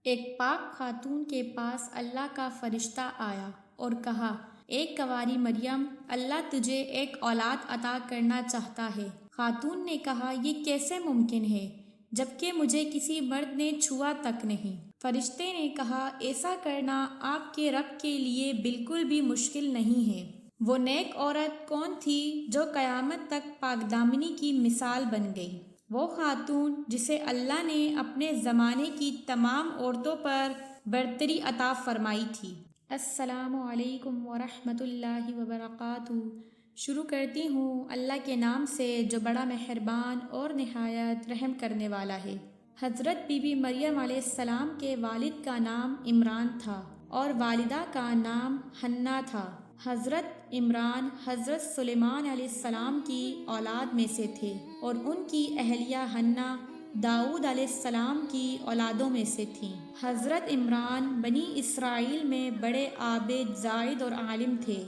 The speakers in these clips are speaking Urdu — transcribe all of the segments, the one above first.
ایک پاک خاتون کے پاس اللہ کا فرشتہ آیا اور کہا، ایک کنواری مریم، اللہ تجھے ایک اولاد عطا کرنا چاہتا ہے۔ خاتون نے کہا، یہ کیسے ممکن ہے جبکہ مجھے کسی مرد نے چھوا تک نہیں۔ فرشتے نے کہا، ایسا کرنا آپ کے رب کے لیے بالکل بھی مشکل نہیں ہے۔ وہ نیک عورت کون تھی جو قیامت تک پاک دامنی کی مثال بن گئی؟ وہ خاتون جسے اللہ نے اپنے زمانے کی تمام عورتوں پر برتری عطا فرمائی تھی۔ السلام علیکم ورحمۃ اللہ وبرکاتہ۔ شروع کرتی ہوں اللہ کے نام سے جو بڑا مہربان اور نہایت رحم کرنے والا ہے۔ حضرت بی بی مریم علیہ السلام کے والد کا نام عمران تھا اور والدہ کا نام حنا تھا۔ حضرت عمران حضرت سلیمان علیہ السلام کی اولاد میں سے تھے اور ان کی اہلیہ حنا داؤد علیہ السلام کی اولادوں میں سے تھیں۔ حضرت عمران بنی اسرائیل میں بڑے عابد، زاہد اور عالم تھے،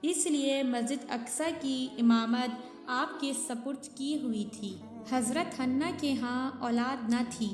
اس لیے مسجد اقصی کی امامت آپ کے سپرد کی ہوئی تھی۔ حضرت حنا کے ہاں اولاد نہ تھی۔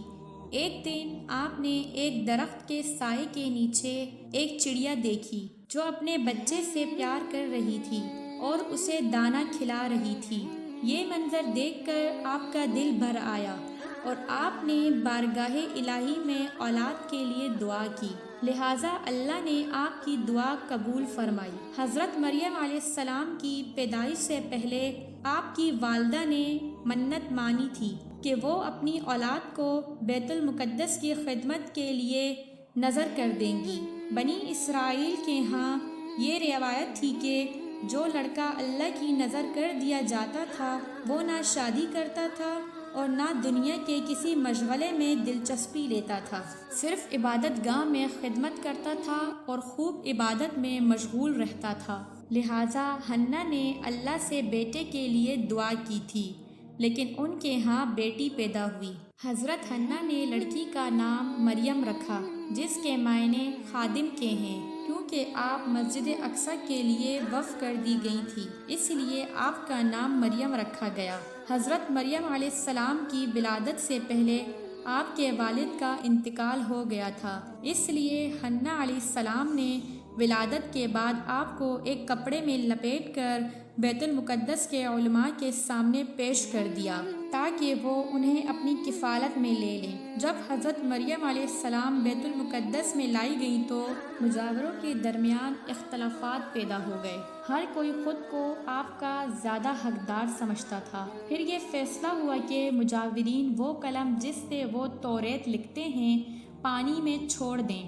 ایک دن آپ نے ایک درخت کے سائے کے نیچے ایک چڑیا دیکھی جو اپنے بچے سے پیار کر رہی تھی اور اسے دانہ کھلا رہی تھی۔ یہ منظر دیکھ کر آپ کا دل بھر آیا اور آپ نے بارگاہ الہی میں اولاد کے لیے دعا کی، لہٰذا اللہ نے آپ کی دعا قبول فرمائی۔ حضرت مریم علیہ السلام کی پیدائش سے پہلے آپ کی والدہ نے منت مانی تھی کہ وہ اپنی اولاد کو بیت المقدس کی خدمت کے لیے نذر کر دیں گی۔ بنی اسرائیل کے ہاں یہ روایت تھی کہ جو لڑکا اللہ کی نذر کر دیا جاتا تھا وہ نہ شادی کرتا تھا اور نہ دنیا کے کسی مشغلے میں دلچسپی لیتا تھا، صرف عبادت گاہ میں خدمت کرتا تھا اور خوب عبادت میں مشغول رہتا تھا۔ لہٰذا حنا نے اللہ سے بیٹے کے لیے دعا کی تھی، لیکن ان کے ہاں بیٹی پیدا ہوئی۔ حضرت حنا نے لڑکی کا نام مریم رکھا، جس کے معنی خادم کے ہیں، کیونکہ آپ مسجد اقصی کے لیے وقف کر دی گئی تھی، اس لیے آپ کا نام مریم رکھا گیا۔ حضرت مریم علیہ السلام کی ولادت سے پہلے آپ کے والد کا انتقال ہو گیا تھا، اس لیے حنا علیہ السلام نے ولادت کے بعد آپ کو ایک کپڑے میں لپیٹ کر بیت المقدس کے علماء کے سامنے پیش کر دیا تاکہ وہ انہیں اپنی کفالت میں لے لیں۔ جب حضرت مریم علیہ السلام بیت المقدس میں لائی گئی تو مجاوروں کے درمیان اختلافات پیدا ہو گئے۔ ہر کوئی خود کو آپ کا زیادہ حقدار سمجھتا تھا۔ پھر یہ فیصلہ ہوا کہ مجاورین وہ قلم جس سے وہ توریت لکھتے ہیں پانی میں چھوڑ دیں،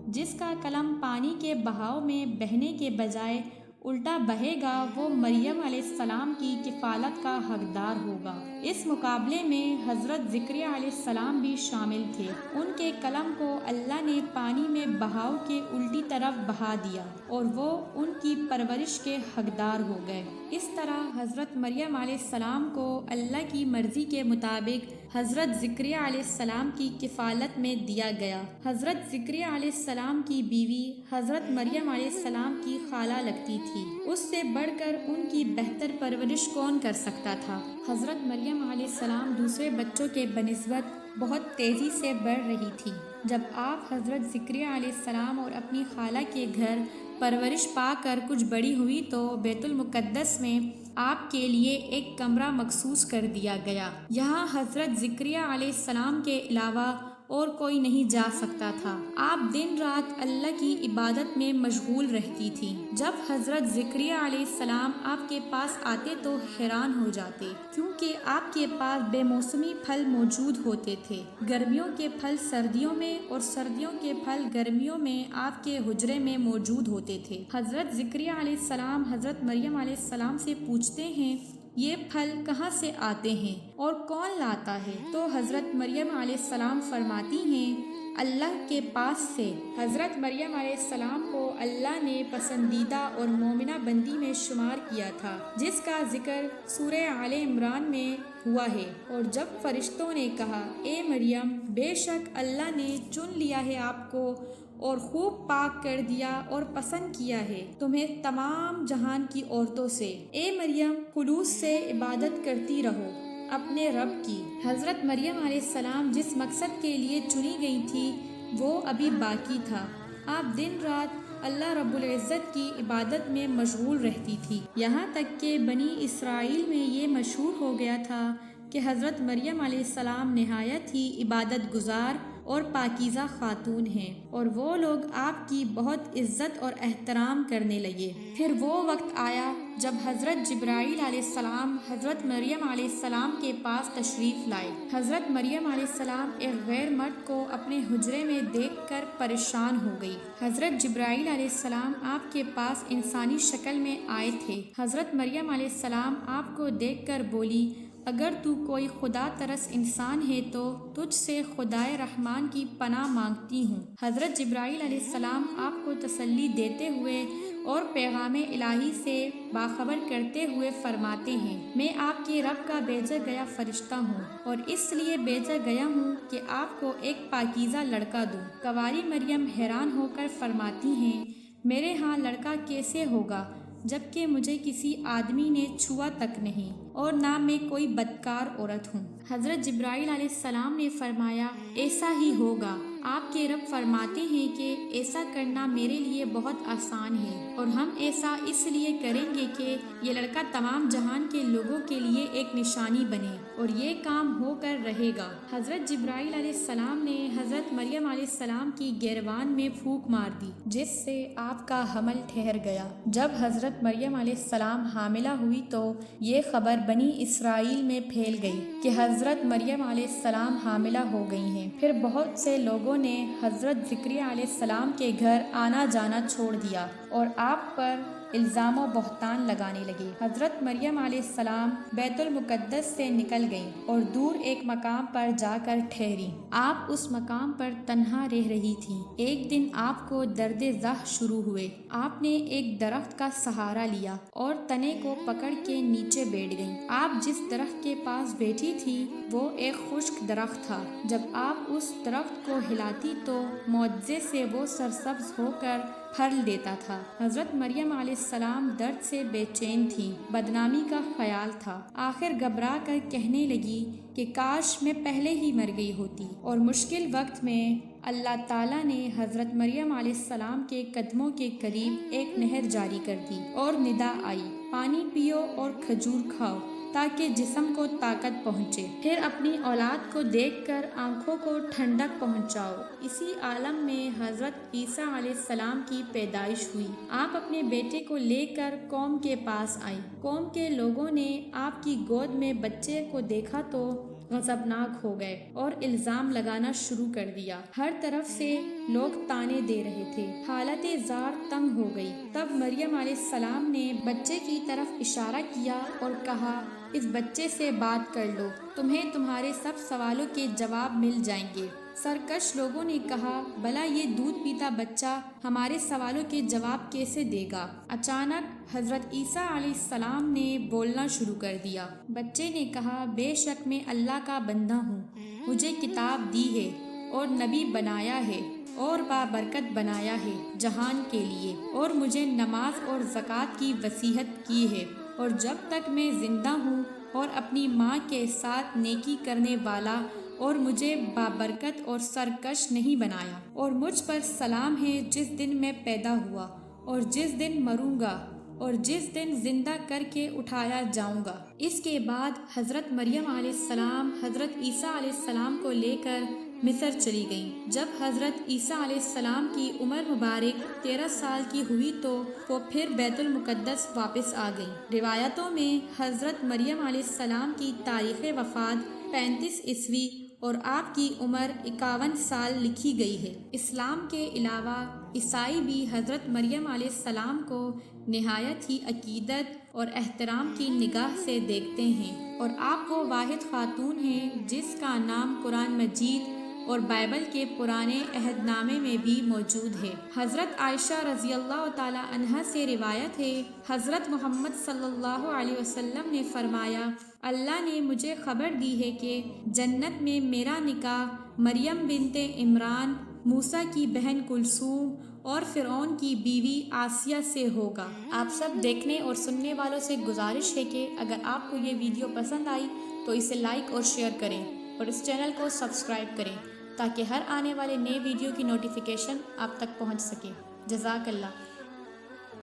جس کا قلم پانی کے بہاؤ میں بہنے کے بجائے الٹا بہے گا وہ مریم علیہ السلام کی کفالت کا حقدار ہوگا۔ اس مقابلے میں حضرت زکریا علیہ السلام بھی شامل تھے۔ ان کے قلم کو اللہ نے پانی میں بہاؤ کے الٹی طرف بہا دیا اور وہ ان کی پرورش کے حقدار ہو گئے۔ اس طرح حضرت مریم علیہ السلام کو اللہ کی مرضی کے مطابق حضرت زکریا علیہ السلام کی کفالت میں دیا گیا۔ حضرت زکریا علیہ السلام کی بیوی حضرت مریم علیہ السلام کی خالہ لگتی تھی، اس سے بڑھ کر ان کی بہتر پرورش کون کر سکتا تھا؟ حضرت مریم علیہ السلام دوسرے بچوں کے بنسبت بہت تیزی سے بڑھ رہی تھی۔ جب آپ حضرت زکریا علیہ السلام اور اپنی خالہ کے گھر پرورش پا کر کچھ بڑی ہوئی تو بیت المقدس میں آپ کے لیے ایک کمرہ مخصوص کر دیا گیا۔ یہاں حضرت زکریا علیہ السلام کے علاوہ اور کوئی نہیں جا سکتا تھا۔ آپ دن رات اللہ کی عبادت میں مشغول رہتی تھی۔ جب حضرت زکریا علیہ السلام آپ کے پاس آتے تو حیران ہو جاتے، کیونکہ آپ کے پاس بے موسمی پھل موجود ہوتے تھے۔ گرمیوں کے پھل سردیوں میں اور سردیوں کے پھل گرمیوں میں آپ کے حجرے میں موجود ہوتے تھے۔ حضرت زکریا علیہ السلام حضرت مریم علیہ السلام سے پوچھتے ہیں، یہ پھل کہاں سے آتے ہیں اور کون لاتا ہے؟ تو حضرت مریم علیہ السلام فرماتی ہیں، اللہ کے پاس سے۔ حضرت مریم علیہ السلام کو اللہ نے پسندیدہ اور مومنہ بندی میں شمار کیا تھا، جس کا ذکر سورہ آل عمران میں ہوا ہے۔ اور جب فرشتوں نے کہا، اے مریم، بے شک اللہ نے چن لیا ہے آپ کو اور خوب پاک کر دیا اور پسند کیا ہے تمہیں تمام جہان کی عورتوں سے، اے مریم خلوص سے عبادت کرتی رہو اپنے رب کی۔ حضرت مریم علیہ السلام جس مقصد کے لیے چنی گئی تھی وہ ابھی باقی تھا۔ آپ دن رات اللہ رب العزت کی عبادت میں مشغول رہتی تھی، یہاں تک کہ بنی اسرائیل میں یہ مشہور ہو گیا تھا کہ حضرت مریم علیہ السلام نہایت ہی عبادت گزار اور پاکیزہ خاتون ہیں، اور وہ لوگ آپ کی بہت عزت اور احترام کرنے لگے۔ پھر وہ وقت آیا جب حضرت جبرائیل علیہ السلام حضرت مریم علیہ السلام کے پاس تشریف لائے۔ حضرت مریم علیہ السلام ایک غیر مرد کو اپنے حجرے میں دیکھ کر پریشان ہو گئی۔ حضرت جبرائیل علیہ السلام آپ کے پاس انسانی شکل میں آئے تھے۔ حضرت مریم علیہ السلام آپ کو دیکھ کر بولی، اگر تو کوئی خدا ترس انسان ہے تو تجھ سے خدائے رحمان کی پناہ مانگتی ہوں۔ حضرت جبرائیل علیہ السلام آپ کو تسلی دیتے ہوئے اور پیغام الہی سے باخبر کرتے ہوئے فرماتے ہیں، میں آپ کے رب کا بھیجا گیا فرشتہ ہوں، اور اس لیے بھیجا گیا ہوں کہ آپ کو ایک پاکیزہ لڑکا دوں۔ کنواری مریم حیران ہو کر فرماتی ہیں، میرے ہاں لڑکا کیسے ہوگا جبکہ مجھے کسی آدمی نے چھوا تک نہیں، اور نہ میں کوئی بدکار عورت ہوں۔ حضرت جبرائیل علیہ السلام نے فرمایا، ایسا ہی ہوگا۔ آپ کے رب فرماتے ہیں کہ ایسا کرنا میرے لیے بہت آسان ہے، اور ہم ایسا اس لیے کریں گے کہ یہ لڑکا تمام جہان کے لوگوں کے لیے ایک نشانی بنے، اور یہ کام ہو کر رہے گا۔ حضرت جبرائیل علیہ السلام نے حضرت مریم علیہ السلام کی گریبان میں پھونک مار دی، جس سے آپ کا حمل ٹھہر گیا۔ جب حضرت مریم علیہ السلام حاملہ ہوئی تو یہ خبر بنی اسرائیل میں پھیل گئی کہ حضرت مریم علیہ السلام حاملہ ہو گئی ہیں۔ پھر بہت سے لوگوں نے حضرت زکریا علیہ السلام کے گھر آنا جانا چھوڑ دیا اور آپ پر الزام و بہتان لگانے لگے۔ حضرت مریم علیہ السلام بیت المقدس سے نکل گئیں اور دور ایک مقام پر جا کر ٹھہری۔ آپ اس مقام پر تنہا رہ رہی تھیں۔ ایک دن آپ کو درد ذہ شروع ہوئے۔ آپ نے ایک درخت کا سہارا لیا اور تنے کو پکڑ کے نیچے بیٹھ گئیں۔ آپ جس درخت کے پاس بیٹھی تھی وہ ایک خشک درخت تھا۔ جب آپ اس درخت کو ہلاتی تو معجزے سے وہ سرسبز ہو کر پھل دیتا تھا۔ حضرت مریم علیہ السلام درد سے بے چین تھیں، بدنامی کا خیال تھا۔ آخر گھبرا کر کہنے لگی کہ کاش میں پہلے ہی مر گئی ہوتی۔ اور مشکل وقت میں اللہ تعالیٰ نے حضرت مریم علیہ السلام کے قدموں کے قریب ایک نہر جاری کر دی اور ندا آئی، پانی پیو اور کھجور کھاؤ تاکہ جسم کو طاقت پہنچے، پھر اپنی اولاد کو دیکھ کر آنکھوں کو ٹھنڈک پہنچاؤ۔ اسی عالم میں حضرت عیسیٰ علیہ السلام کی پیدائش ہوئی۔ آپ اپنے بیٹے کو لے کر قوم کے پاس آئیں۔ قوم کے لوگوں نے آپ کی گود میں بچے کو دیکھا تو غضبناک ہو گئے اور الزام لگانا شروع کر دیا۔ ہر طرف سے لوگ تانے دے رہے تھے۔ حالت زار تنگ ہو گئی۔ تب مریم علیہ السلام نے بچے کی طرف اشارہ کیا اور کہا، اس بچے سے بات کر لو، تمہیں تمہارے سب سوالوں کے جواب مل جائیں گے۔ سرکش لوگوں نے کہا، بھلا یہ دودھ پیتا بچہ ہمارے سوالوں کے جواب کیسے دے گا؟ اچانک حضرت عیسیٰ علیہ السلام نے بولنا شروع کر دیا۔ بچے نے کہا، بے شک میں اللہ کا بندہ ہوں، مجھے کتاب دی ہے اور نبی بنایا ہے اور بابرکت بنایا ہے جہان کے لیے، اور مجھے نماز اور زکوٰۃ کی وصیت کی ہے، اور جب تک میں زندہ ہوں اور اپنی ماں کے ساتھ نیکی کرنے والا، اور مجھے بابرکت اور سرکش نہیں بنایا، اور مجھ پر سلام ہے جس دن میں پیدا ہوا اور جس دن مروں گا اور جس دن زندہ کر کے اٹھایا جاؤں گا۔ اس کے بعد حضرت مریم علیہ السلام حضرت عیسیٰ علیہ السلام کو لے کر مصر چلی گئیں۔ جب حضرت عیسیٰ علیہ السلام کی عمر مبارک 13 سال کی ہوئی تو وہ پھر بیت المقدس واپس آ گئیں۔ روایتوں میں حضرت مریم علیہ السلام کی تاریخ وفات 35 عیسوی اور آپ کی عمر 51 سال لکھی گئی ہے۔ اسلام کے علاوہ عیسائی بھی حضرت مریم علیہ السلام کو نہایت ہی عقیدت اور احترام کی نگاہ سے دیکھتے ہیں، اور آپ وہ واحد خاتون ہیں جس کا نام قرآن مجید اور بائبل کے پرانے عہد نامے میں بھی موجود ہے۔ حضرت عائشہ رضی اللہ تعالی عنہا سے روایت ہے، حضرت محمد صلی اللہ علیہ وسلم نے فرمایا، اللہ نے مجھے خبر دی ہے کہ جنت میں میرا نکاح مریم بنت عمران، موسیٰ کی بہن کلثوم اور فرعون کی بیوی آسیہ سے ہوگا۔ آپ سب دیکھنے اور سننے والوں سے گزارش ہے کہ اگر آپ کو یہ ویڈیو پسند آئی تو اسے لائک اور شیئر کریں اور اس چینل کو سبسکرائب کریں تاکہ ہر آنے والے نئے ویڈیو کی نوٹیفیکیشن آپ تک پہنچ سکے۔ جزاک اللہ۔